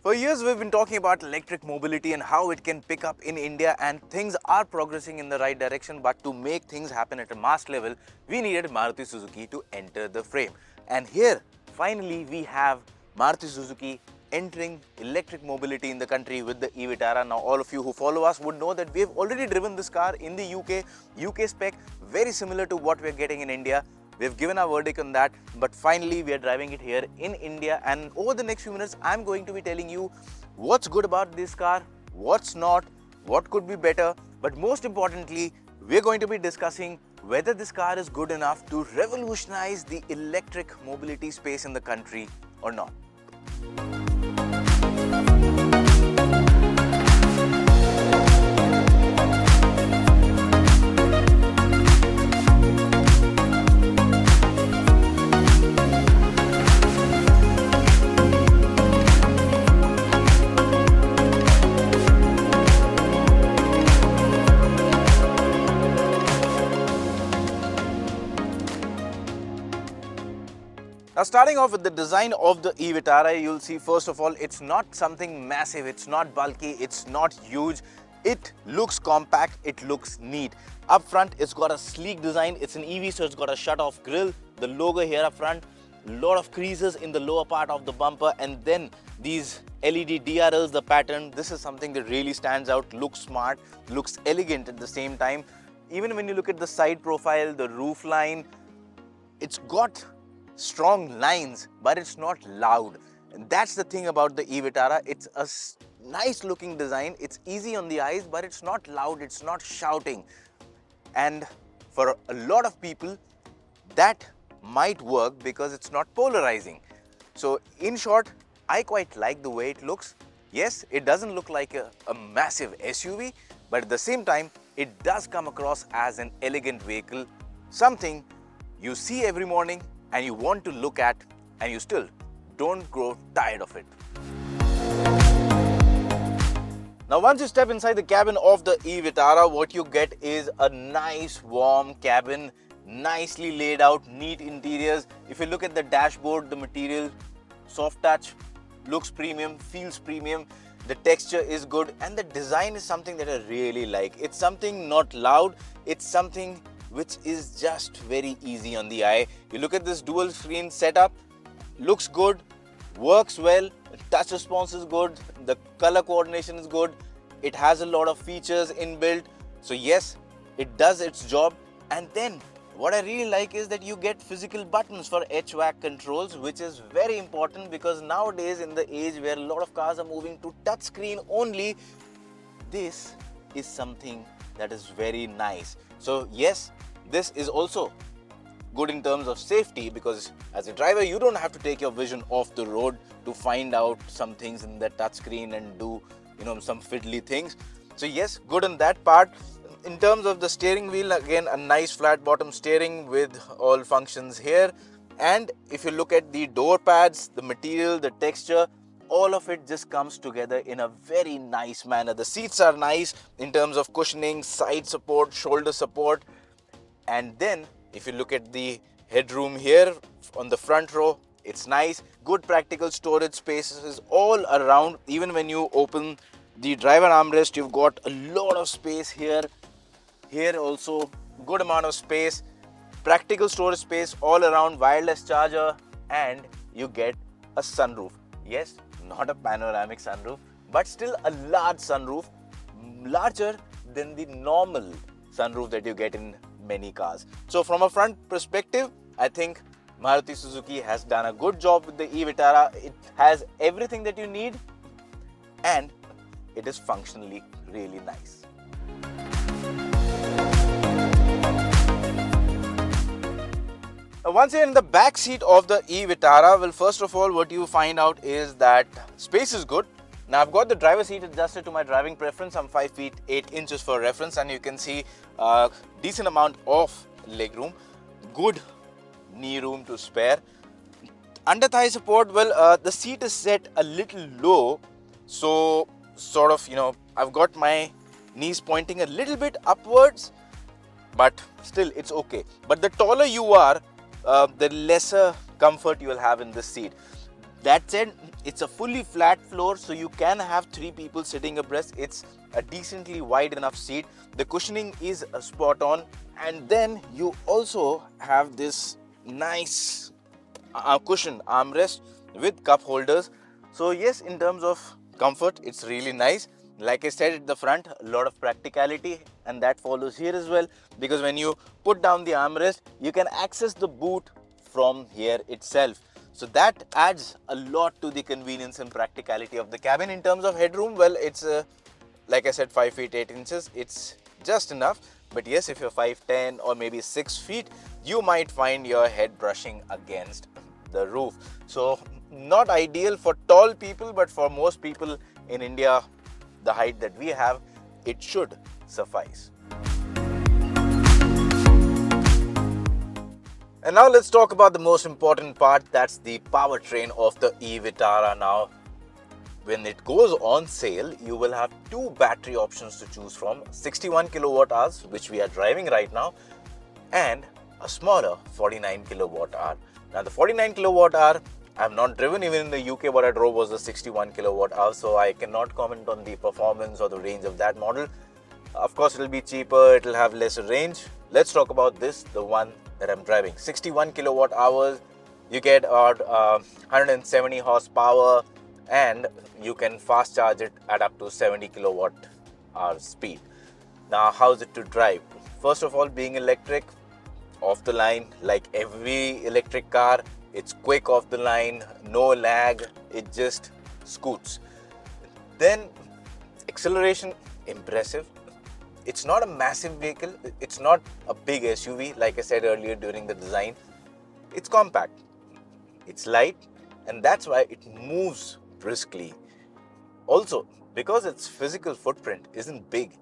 For years, we've been talking about electric mobility and how it can pick up in India, and things are progressing in the right direction. But to make things happen at a mass level, we needed Maruti Suzuki to enter the frame. And here, finally, we have Maruti Suzuki entering electric mobility in the country with the Vitara. Now, all of you who follow us would know that we have already driven this car in the UK spec, very similar to what we're getting in India. We've given our verdict on that, but finally we are driving it here in India, and over the next few minutes I'm going to be telling you what's good about this car, what's not, what could be better, but most importantly we're going to be discussing whether this car is good enough to revolutionize the electric mobility space in the country or not. Now, starting off with the design of the Vitara, you'll see first of all, it's not something massive, it's not bulky, it's not huge. It looks compact, it looks neat. Up front, it's got a sleek design. It's an EV, so it's got a shut-off grille. The logo here up front, a lot of creases in the lower part of the bumper, and then these LED DRLs, the pattern. This is something that really stands out, looks smart, looks elegant at the same time. Even when you look at the side profile, the roof line, it's got strong lines, but it's not loud. And that's the thing about the Vitara. It's a nice looking design. It's easy on the eyes, but it's not loud, it's not shouting. And for a lot of people, that might work because it's not polarizing. So in short, I quite like the way it looks. Yes, it doesn't look like a massive SUV, but at the same time, it does come across as an elegant vehicle, something you see every morning and you want to look at, and you still don't grow tired of it. Now, once you step inside the cabin of the Vitara, what you get is a nice warm cabin, nicely laid out, neat interiors. If you look at the dashboard, the material, soft touch, looks premium, feels premium, the texture is good, and the design is something that I really like. It's something not loud, it's something which is just very easy on the eye. You look at this dual screen setup, looks good, works well, touch response is good, the color coordination is good, it has a lot of features inbuilt. So yes, it does its job. And then what I really like is that you get physical buttons for HVAC controls, which is very important because nowadays, in the age where a lot of cars are moving to touchscreen only, this is something that is very nice. So yes, this is also good in terms of safety, because as a driver you don't have to take your vision off the road to find out some things in the touchscreen and do some fiddly things. So yes, good on that part. In terms of the steering wheel, again a nice flat bottom steering with all functions here. And if you look at the door pads, the material, the texture, all of it just comes together in a very nice manner. The seats are nice in terms of cushioning, side support, shoulder support. And then if you look at the headroom here on the front row, it's nice. Good practical storage spaces all around. Even when you open the driver armrest, you've got a lot of space here. Here also good amount of space. Practical storage space all around, wireless charger, and you get a sunroof. Yes, not a panoramic sunroof, but still a large sunroof, larger than the normal sunroof that you get in many cars. So from a front perspective, I think Maruti Suzuki has done a good job with the Vitara. It has everything that you need, and it is functionally really nice. Once you're in the back seat of the Vitara, well, first of all, what you find out is that space is good. Now, I've got the driver seat adjusted to my driving preference. I'm 5 feet 8 inches for reference, and you can see a decent amount of legroom. Good knee room to spare. Under thigh support, well, the seat is set a little low, so sort of, I've got my knees pointing a little bit upwards, but still it's okay. But the taller you are, the lesser comfort you will have in this seat. That said, it's a fully flat floor, so you can have 3 people sitting abreast. It's a decently wide enough seat. The cushioning is spot on, and then you also have this nice cushion armrest with cup holders. So yes, in terms of comfort, it's really nice. Like I said at the front, a lot of practicality, and that follows here as well, because when you put down the armrest, you can access the boot from here itself. So that adds a lot to the convenience and practicality of the cabin. In terms of headroom, well, it's like I said, 5 feet 8 inches. It's just enough. But yes, if you're 5'10" or maybe 6 feet, you might find your head brushing against the roof. So not ideal for tall people, but for most people in India, the height that we have, it should suffice. And now let's talk about the most important part, that's the powertrain of the e-Vitara. Now, when it goes on sale, you will have 2 battery options to choose from, 61 kilowatt hours, which we are driving right now, and a smaller 49 kilowatt hour. Now the 49 kilowatt hour, I have not driven. Even in the UK, what I drove was a 61 kilowatt hour, so I cannot comment on the performance or the range of that model. Of course, it will be cheaper, it will have lesser range. Let's talk about this, the one that I'm driving. 61 kilowatt hours, you get about 170 horsepower, and you can fast charge it at up to 70 kilowatt hour speed. Now, how is it to drive? First of all, being electric, off the line, like every electric car, it's quick off the line, no lag, it just scoots. Then acceleration, impressive. It's not a massive vehicle, it's not a big SUV like I said earlier during the design. It's compact, it's light, and that's why it moves briskly. Also, because its physical footprint isn't big,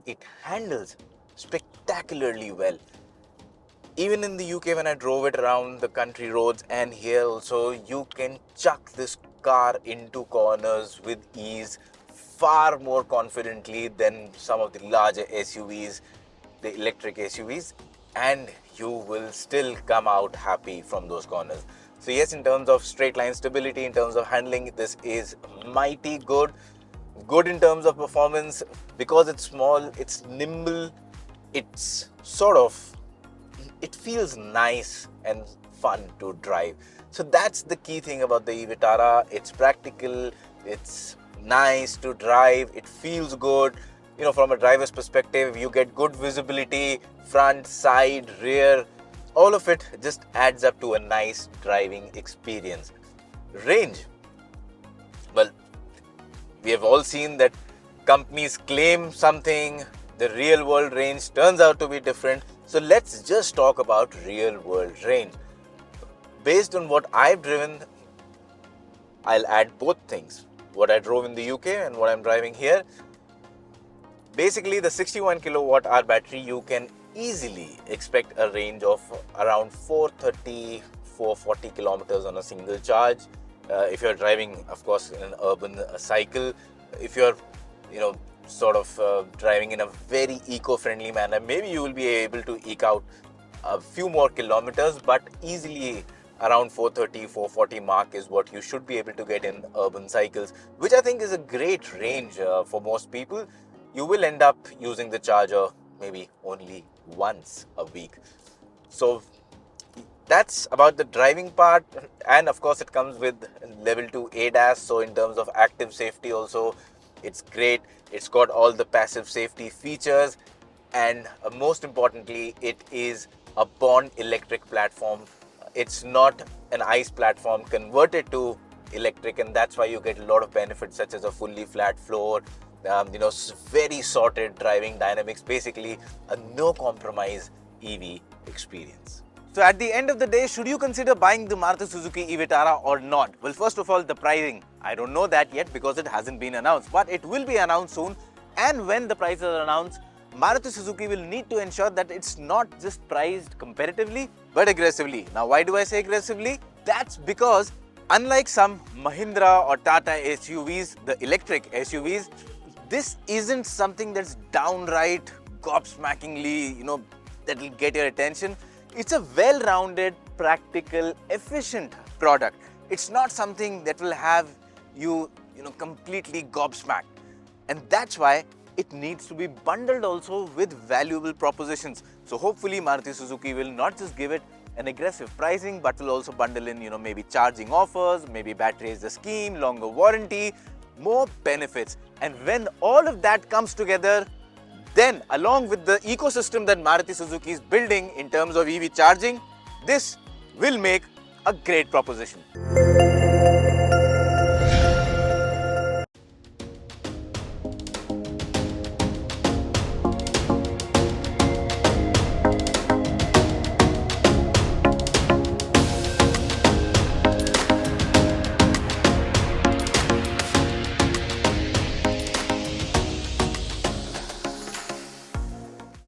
it handles spectacularly well. Even in the UK, when I drove it around the country roads, and here also, you can chuck this car into corners with ease, far more confidently than some of the larger SUVs, the electric SUVs, and you will still come out happy from those corners. So yes, in terms of straight line stability, in terms of handling, this is mighty good. Good in terms of performance, because it's small, it's nimble, it's it feels nice and fun to drive. So that's the key thing about the e-Vitara. It's practical, it's nice to drive, it feels good. You know, from a driver's perspective, you get good visibility, front, side, rear, all of it just adds up to a nice driving experience. Range, well, we have all seen that companies claim something, the real world range turns out to be different. So let's just talk about real world range. Based on what I've driven, I'll add both things, what I drove in the UK and what I'm driving here. Basically, the 61 kilowatt hour battery, you can easily expect a range of around 430, 440 kilometers on a single charge. If you're driving, of course, in an urban cycle, if you're, driving in a very eco-friendly manner, maybe you will be able to eke out a few more kilometers, but easily around 430, 440 mark is what you should be able to get in urban cycles, which I think is a great range for most people. You will end up using the charger maybe only once a week. So that's about the driving part, and of course it comes with level 2 ADAS, so in terms of active safety also, it's great. It's got all the passive safety features, and most importantly, it is a born electric platform. It's not an ICE platform converted to electric, and that's why you get a lot of benefits such as a fully flat floor, very sorted driving dynamics, basically a no compromise EV experience. So at the end of the day, should you consider buying the Maruti Suzuki e-Vitara or not? Well, first of all, the pricing. I don't know that yet because it hasn't been announced, but it will be announced soon. And when the prices are announced, Maruti Suzuki will need to ensure that it's not just priced competitively, but aggressively. Now, why do I say aggressively? That's because unlike some Mahindra or Tata SUVs, the electric SUVs, this isn't something that's downright gobsmackingly, that will get your attention. It's a well-rounded, practical, efficient product. It's not something that will have you, completely gobsmacked. And that's why it needs to be bundled also with valuable propositions. So hopefully Maruti Suzuki will not just give it an aggressive pricing, but will also bundle in, maybe charging offers, maybe battery as a scheme, longer warranty, more benefits. And when all of that comes together, then along with the ecosystem that Maruti Suzuki is building in terms of EV charging, this will make a great proposition.